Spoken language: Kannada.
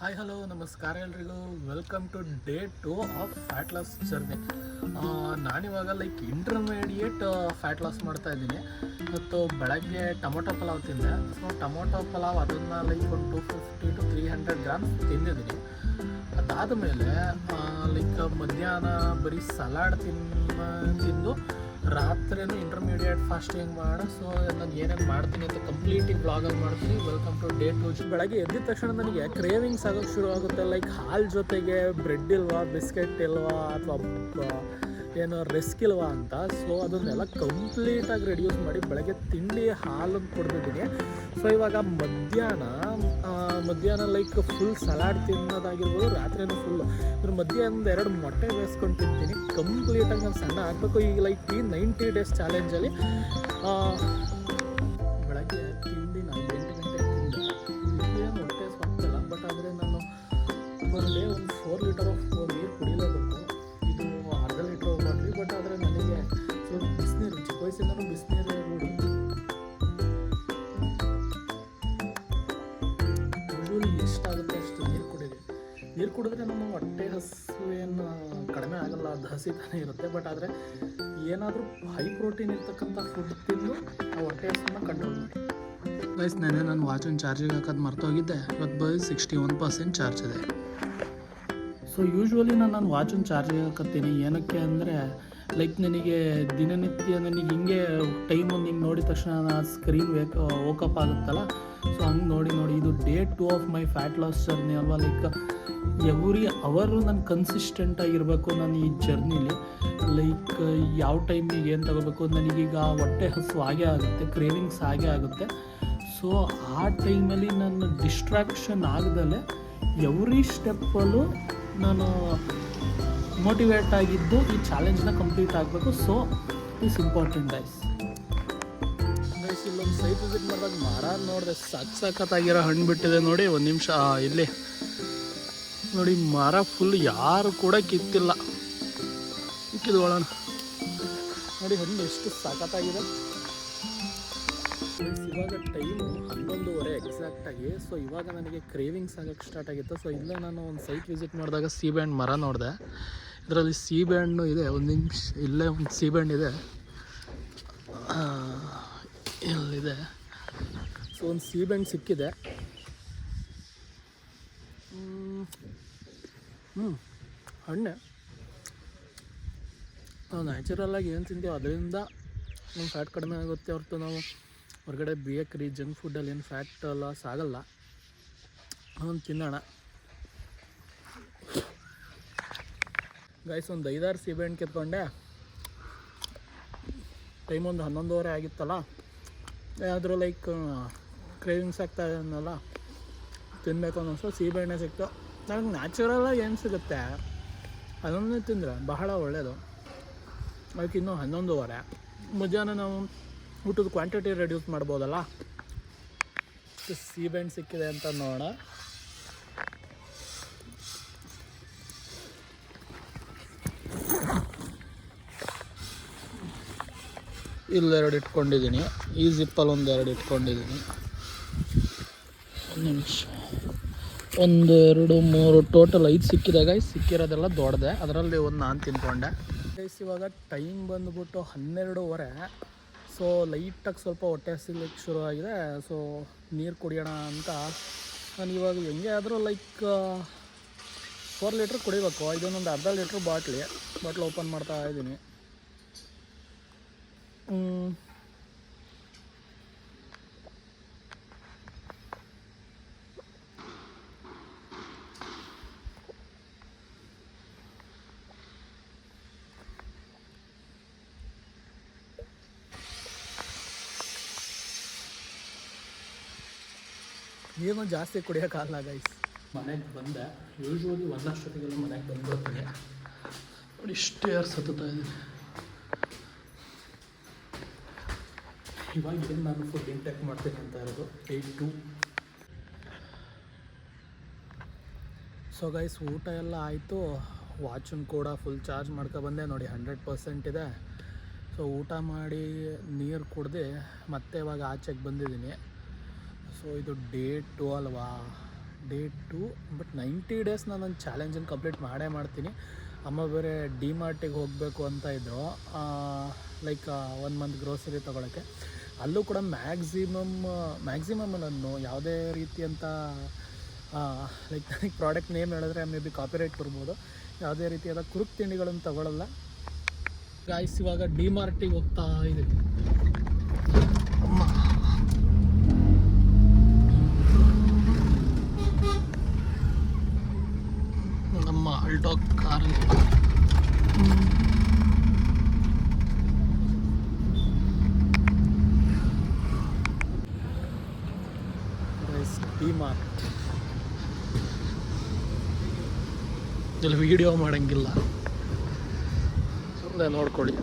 ಹಾಯ್ ಹಲೋ ನಮಸ್ಕಾರ ಎಲ್ರಿಗೂ. Welcome to day 2 of fat loss journey. ನಾನಿವಾಗ ಇಂಟರ್ಮೀಡಿಯೇಟ್ ಫ್ಯಾಟ್ ಲಾಸ್ ಮಾಡ್ತಾ ಇದ್ದೀನಿ. ಮತ್ತು ಬೆಳಗ್ಗೆ ಟೊಮೊಟೊ ಪಲಾವ್ ತಿಂದೆ. ಸೊ ಟೊಮೊಟೊ ಪಲಾವ್ ಅದನ್ನು ಒಂದು 250 to 300 ಗ್ರಾಮ್ಸ್ ತಿಂದಿದ್ದೀನಿ. ಅದಾದಮೇಲೆ ಮಧ್ಯಾಹ್ನ ಬರೀ ಸಲಾಡ್ ತಿಂದು ರಾತ್ರಿನೂ ಇಂಟರ್ಮೀಡಿಯೇಟ್ ಫಾಸ್ಟಿಂಗ್ ಮಾಡಿ. ಸೊ ನಾನು ಏನೇನು ಮಾಡ್ತೀನಿ ಅಂತ ಕಂಪ್ಲೀಟಾಗಿ ಬ್ಲಾಗಲ್ಲಿ ಮಾಡ್ತೀನಿ. Welcome to day 2. ಬೆಳಗ್ಗೆ ಎದ್ದಿದ ತಕ್ಷಣ ನನಗೆ ಕ್ರೇವಿಂಗ್ಸ್ ಆಗೋಕ್ಕೆ ಶುರು ಆಗುತ್ತೆ. ಹಾಲು ಜೊತೆಗೆ ಬ್ರೆಡ್ ಇಲ್ವಾ, ಬಿಸ್ಕೆಟ್ ಇಲ್ವಾ, ಅಥವಾ ಏನೋ ರಿಸ್ಕ್ ಇಲ್ವಾ ಅಂತ. ಸೊ ಅದನ್ನೆಲ್ಲ ಕಂಪ್ಲೀಟಾಗಿ ರೆಡ್ಯೂಸ್ ಮಾಡಿ ಬೆಳಗ್ಗೆ ತಿಂಡಿ ಹಾಲನ್ನು ಕುಡ್ದಿದ್ದೀನಿ. ಸೊ ಇವಾಗ ಮಧ್ಯಾಹ್ನ ಫುಲ್ ಸಲಾಡ್ ತಿನ್ನೋದಾಗಿರ್ಬೋದು, ರಾತ್ರಿನೂ ಫುಲ್ಲು ಇದ್ರ ಮಧ್ಯೆ ಒಂದು 2 ಮೊಟ್ಟೆ ಬೇಯಿಸ್ಕೊಂಡು ತಿಂತೀನಿ. ಕಂಪ್ಲೀಟಾಗಿ ನಾನು ಸಣ್ಣ ಆಗಬೇಕು. ಈಗ ಈ 90 days ಚಾಲೆಂಜಲ್ಲಿ ಬೆಳಗ್ಗೆ ತಿಂಡಿ ನಾನು 8 ಗಂಟೆಗೆ ತಿಂದೆ. ಏನು ಹೊಟ್ಟೆ ಸ್ವಾಗ್ತಿಲ್ಲ, ಬಟ್ ಆದರೆ ನಾನು ಪರ್ ಡೇ ಒಂದು 4 ಲೀಟರ್ ಆಫ್ ನೀರು ಕುಡಿಲೇಬೇಕು. ಇದು ಅರ್ಧ ಲೀಟ್ರ್ ಬಾಟ್ಲಿ. ಬಟ್ ಆದರೆ ನನಗೆ ಸ್ವಲ್ಪ ಬಿಸಿನೀರು, ಚಿಕ್ಕ ವಯಸ್ಸಿಂದನೂ ಬಿಸಿನೀರು ರೂಢಿ. ಯೂಶ್ವಲಿ ಎಷ್ಟಾಗುತ್ತೆ ಅಷ್ಟು ನೀರು ಕುಡಿದ್ರೆ ನಮ್ಮ ಹೊಟ್ಟೆ ಹಸುವೇನು ಕಡಿಮೆ ಆಗಲ್ಲ, ಅದು ಹಸಿತಾನೆ ಇರುತ್ತೆ. ಬಟ್ ಆದರೆ ಏನಾದರೂ ಹೈ ಪ್ರೋಟೀನ್ ಇರ್ತಕ್ಕಂಥ ಫುಡ್ ತಿಂದು ಆ ಹೊಟ್ಟೆ ಹಸುನ ಕಂಟ್ರೋಲ್ ಮಾಡಿ. ಗೈಸ್, ನಾನು ವಾಚನ್ನು ಚಾರ್ಜಿಗೆ ಹಾಕೋದು ಮರ್ತೋಗಿದ್ದೆ. ಇವತ್ತು ಬರೀ 61% ಚಾರ್ಜ್ ಇದೆ. ಸೊ ಯೂಶ್ವಲಿ ನಾನು ವಾಚನ್ನು ಚಾರ್ಜಿಗೆ ಹಾಕತ್ತೀನಿ. ಏನಕ್ಕೆ ಅಂದರೆ ನನಗೆ ದಿನನಿತ್ಯ ನನಗೆ ಹಿಂಗೆ ಟೈಮು ಹಿಂಗೆ ನೋಡಿದ ತಕ್ಷಣ ಸ್ಕ್ರೀನ್ ವೋಕಪ್ ಆಗುತ್ತಲ್ಲ. ಸೊ ಹಂಗೆ ನೋಡಿ ಇದು day 2 of my fat loss journey ಅಲ್ವಾ. ಎವ್ರಿ ಅವರು ನಾನು ಕನ್ಸಿಸ್ಟೆಂಟ್ ಆಗಿರಬೇಕು. ನಾನು ಈ ಜರ್ನಿಲಿ ಯಾವ ಟೈಮಿಗೆ ಏನು ತಗೋಬೇಕು, ನನಗೀಗ ಹೊಟ್ಟೆ ಹಸು ಆಗೇ ಆಗುತ್ತೆ, ಕ್ರೇವಿಂಗ್ಸ್ ಆಗೇ ಆಗುತ್ತೆ. ಸೊ ಆ ಟೈಮಲ್ಲಿ ನಾನು ಡಿಸ್ಟ್ರಾಕ್ಷನ್ ಆಗದಲ್ಲೇ ಎವ್ರಿ ಸ್ಟೆಪ್ಪಲ್ಲೂ ನಾನು ಮೋಟಿವೇಟ್ ಆಗಿದ್ದು ಈ ಚಾಲೆಂಜ್ನ ಕಂಪ್ಲೀಟ್ ಆಗಬೇಕು. So is important guys. ಇಲ್ಲೊಂದು ಸೈಟ್ ವಿಸಿಟ್ ಮಾಡಿದಾಗ ಮರ ನೋಡಿದೆ, ಸಖತ್ತಾಗಿರೋ ಹಣ್ಣು ಬಿಟ್ಟಿದೆ ನೋಡಿ. ಒಂದು ನಿಮಿಷ ಇಲ್ಲಿ ನೋಡಿ, ಮರ ಫುಲ್ ಯಾರು ಕೂಡ ಕಿತ್ತಿಲ್ಲ. ಕಿತ್ಕೊಳ್ಳೋಣ ನೋಡಿ, ಹಣ್ಣು ಎಷ್ಟು ಸಖತ್ತಾಗಿದೆ. ಇವಾಗ ಟೈಮು 11:30 ಎಕ್ಸಾಕ್ಟಾಗಿ. ಸೊ ಇವಾಗ ನನಗೆ ಕ್ರೇವಿಂಗ್ಸ್ ಆಗೋಕ್ಕೆ ಸ್ಟಾರ್ಟ್ ಆಗಿತ್ತು. ಸೊ ಇಲ್ಲೇ ನಾನು ಒಂದು ಸೈಟ್ ವಿಸಿಟ್ ಮಾಡಿದಾಗ ಸೀಬೆ ಹಣ್ಣು ಮರ ನೋಡಿದೆ. ಇದರಲ್ಲಿ ಸೀಬೆ ಹಣ್ಣು ಇದೆ. ಒಂದು ನಿಮಿಷ, ಇಲ್ಲೇ ಒಂದು ಸೀಬೆ ಹಣ್ಣು ಇದೆ, ಇಲ್ಲಿದೆ. ಸೊ ಒಂದು ಸೀಬೆ ಹಣ್ಣು ಸಿಕ್ಕಿದೆ. ಹಣ್ಣೆ ನಾವು ನ್ಯಾಚುರಲ್ಲಾಗಿ ಏನು ತಿಂತೀವಿ ಅದರಿಂದ ನಮ್ಮ ಫ್ಯಾಟ್ ಕಡಿಮೆ ಆಗುತ್ತೆ ಹೊರತು ನಾವು ಹೊರಗಡೆ ಬೇಕ್ರಿ ಜಂಕ್ ಫುಡ್ಡಲ್ಲಿ ಏನು ಫ್ಯಾಟ್ ಲಾಸ್ ಆಗಲ್ಲ. ಅವನು ತಿನ್ನೋಣ ಗೈಸ್. ಒಂದು 5-6 ಸೀಬೆಹಣ್ಣು ಕಿತ್ಕೊಂಡೆ. ಟೈಮ್ ಒಂದು 11:30 ಆಗಿತ್ತಲ್ಲ. ಏನಾದರೂ ಕ್ರೇವಿಂಗ್ಸ್ ಆಗ್ತಾ ಅನ್ನಲ್ಲ, ತಿನ್ನಬೇಕು ಅನ್ನಿಸ್ತು. ಸೀಬೆಹಣ್ಣೆ ಸಿಕ್ತು. ನನಗೆ ನ್ಯಾಚುರಲಾಗಿ ಏನು ಸಿಗುತ್ತೆ ಅದನ್ನೇ ತಿಂದರೆ ಬಹಳ ಒಳ್ಳೆಯದು. ಇನ್ನೂ 11:30. ಮಧ್ಯಾಹ್ನ ನಾವು ಊಟದ ಕ್ವಾಂಟಿಟಿ ರೆಡ್ಯೂಸ್ ಮಾಡ್ಬೋದಲ್ಲ. ಸೀಬೆಹಣ್ಣು ಸಿಕ್ಕಿದೆ ಅಂತ ನೋಡೋಣ. ಇಲ್ಲೆರಡು ಇಟ್ಕೊಂಡಿದ್ದೀನಿ. ಈ ಜಿಪ್ಪಲ್ಲಿ 2 ಇಟ್ಕೊಂಡಿದ್ದೀನಿ. ಒಂದು ನಿಮಿಷ, 1 2 3 ಟೋಟಲ್ 5 ಸಿಕ್ಕಿದೆ ಗೈಸ್. ಸಿಕ್ಕಿರೋದೆಲ್ಲ ದೊಡ್ಡದೆ, ಅದರಲ್ಲಿ ಒಂದು ನಾನು ತಿನ್ಕೊಂಡೆ ಗೈಸ್. ಇವಾಗ ಟೈಮ್ ಬಂದುಬಿಟ್ಟು 12:30. ಸೊ ಲೈಟಾಗಿ ಸ್ವಲ್ಪ ಹೊಟ್ಟೆ ಹಸಿಲಿಕ್ಕೆ ಶುರು ಆಗಿದೆ. ಸೊ ನೀರು ಕುಡಿಯೋಣ ಅಂತ ನಾನು ಇವಾಗ ಹೆಂಗೆ ಆದರೂ 4 ಲೀಟ್ರ್ ಕುಡಿಬೇಕು. ಇದನ್ನೊಂದು ಅರ್ಧ ಲೀಟ್ರ್ ಬಾಟ್ಲ್ ಓಪನ್ ಮಾಡ್ತಾ ಇದ್ದೀನಿ. ನೀರು ಜಾಸ್ತಿ ಕುಡಿಯೋಕ್ಕಾಗಲ್ಲ ಗೈಸ್. ಮನೆಗೆ ಬಂದೆ. ಯೂಶ್ವಲಿ 1 ಅಷ್ಟೊತ್ತಿಗೆಲ್ಲ ಮನೆಗೆ ಬಂದ್ಬಿಡ್ತೀನಿ. ನೋಡಿ ಇಷ್ಟೇ ಸತ್ತುತ್ತಾ ಇದ್ದೀನಿ. ಇವಾಗ ಏನು ನಾನು ಫುಡ್ ಇಂಟೇಕ್ ಮಾಡ್ತೀನಿ ಅಂತ ಇರೋದು 8-2. ಸೊ ಗೈಸ್, ಊಟ ಎಲ್ಲ ಆಯಿತು. ವಾಚನ್ನು ಕೂಡ ಫುಲ್ ಚಾರ್ಜ್ ಮಾಡ್ಕೊಬಂದೆ. ನೋಡಿ 100% ಇದೆ. ಸೊ ಊಟ ಮಾಡಿ ನೀರು ಕುಡ್ದು ಮತ್ತೆ ಇವಾಗ ಆಚೆಗೆ ಬಂದಿದ್ದೀನಿ. ಸೊ ಇದು ಡೇ 2 ಅಲ್ವಾ. ಡೇ 2. ಬಟ್ 90 ಡೇಸ್ ನಾನು ಒಂದು ಚಾಲೆಂಜನ್ನು ಕಂಪ್ಲೀಟ್ ಮಾಡ್ತೀನಿ. ಅಮ್ಮ ಬೇರೆ ಡಿಮಾರ್ಟಿಗೆ ಹೋಗಬೇಕು ಅಂತ ಇದ್ದರು, ಲೈಕ್ 1 ಮಂತ್ ಗ್ರೋಸರಿ ತೊಗೊಳಕ್ಕೆ. ಅಲ್ಲೂ ಕೂಡ ಮ್ಯಾಕ್ಸಿಮಮ್ ನಾನು ಯಾವುದೇ ರೀತಿಯಂಥ ಲೈಕ್ ನನಗೆ ಪ್ರಾಡಕ್ಟ್ ನೇಮ್ ಹೇಳಿದ್ರೆ ಮೇ ಬಿ ಕಾಪಿರೈಟ್ ಬರ್ಬೋದು, ಯಾವುದೇ ರೀತಿಯಾದ ಕುರುಕ್ ತಿಂಡಿಗಳನ್ನು ತೊಗೊಳ್ಳಲ್ಲ ಗಾಯ್ಸ್. ಇವಾಗ ಡಿಮಾರ್ಟಿಗೆ ಹೋಗ್ತಾ ಇದ್ದೀವಿ. ನಮ್ಮ ಆಲ್ಟೋ ಕಾರಲ್ಲಿ ಡಿಮಾರ್ಟ್. ಇಲ್ಲಿ ವಿಡಿಯೋ ಮಾಡೋಂಗಿಲ್ಲ, ಸುಮ್ಮನೆ ನೋಡ್ಕೊಳ್ಳಿ.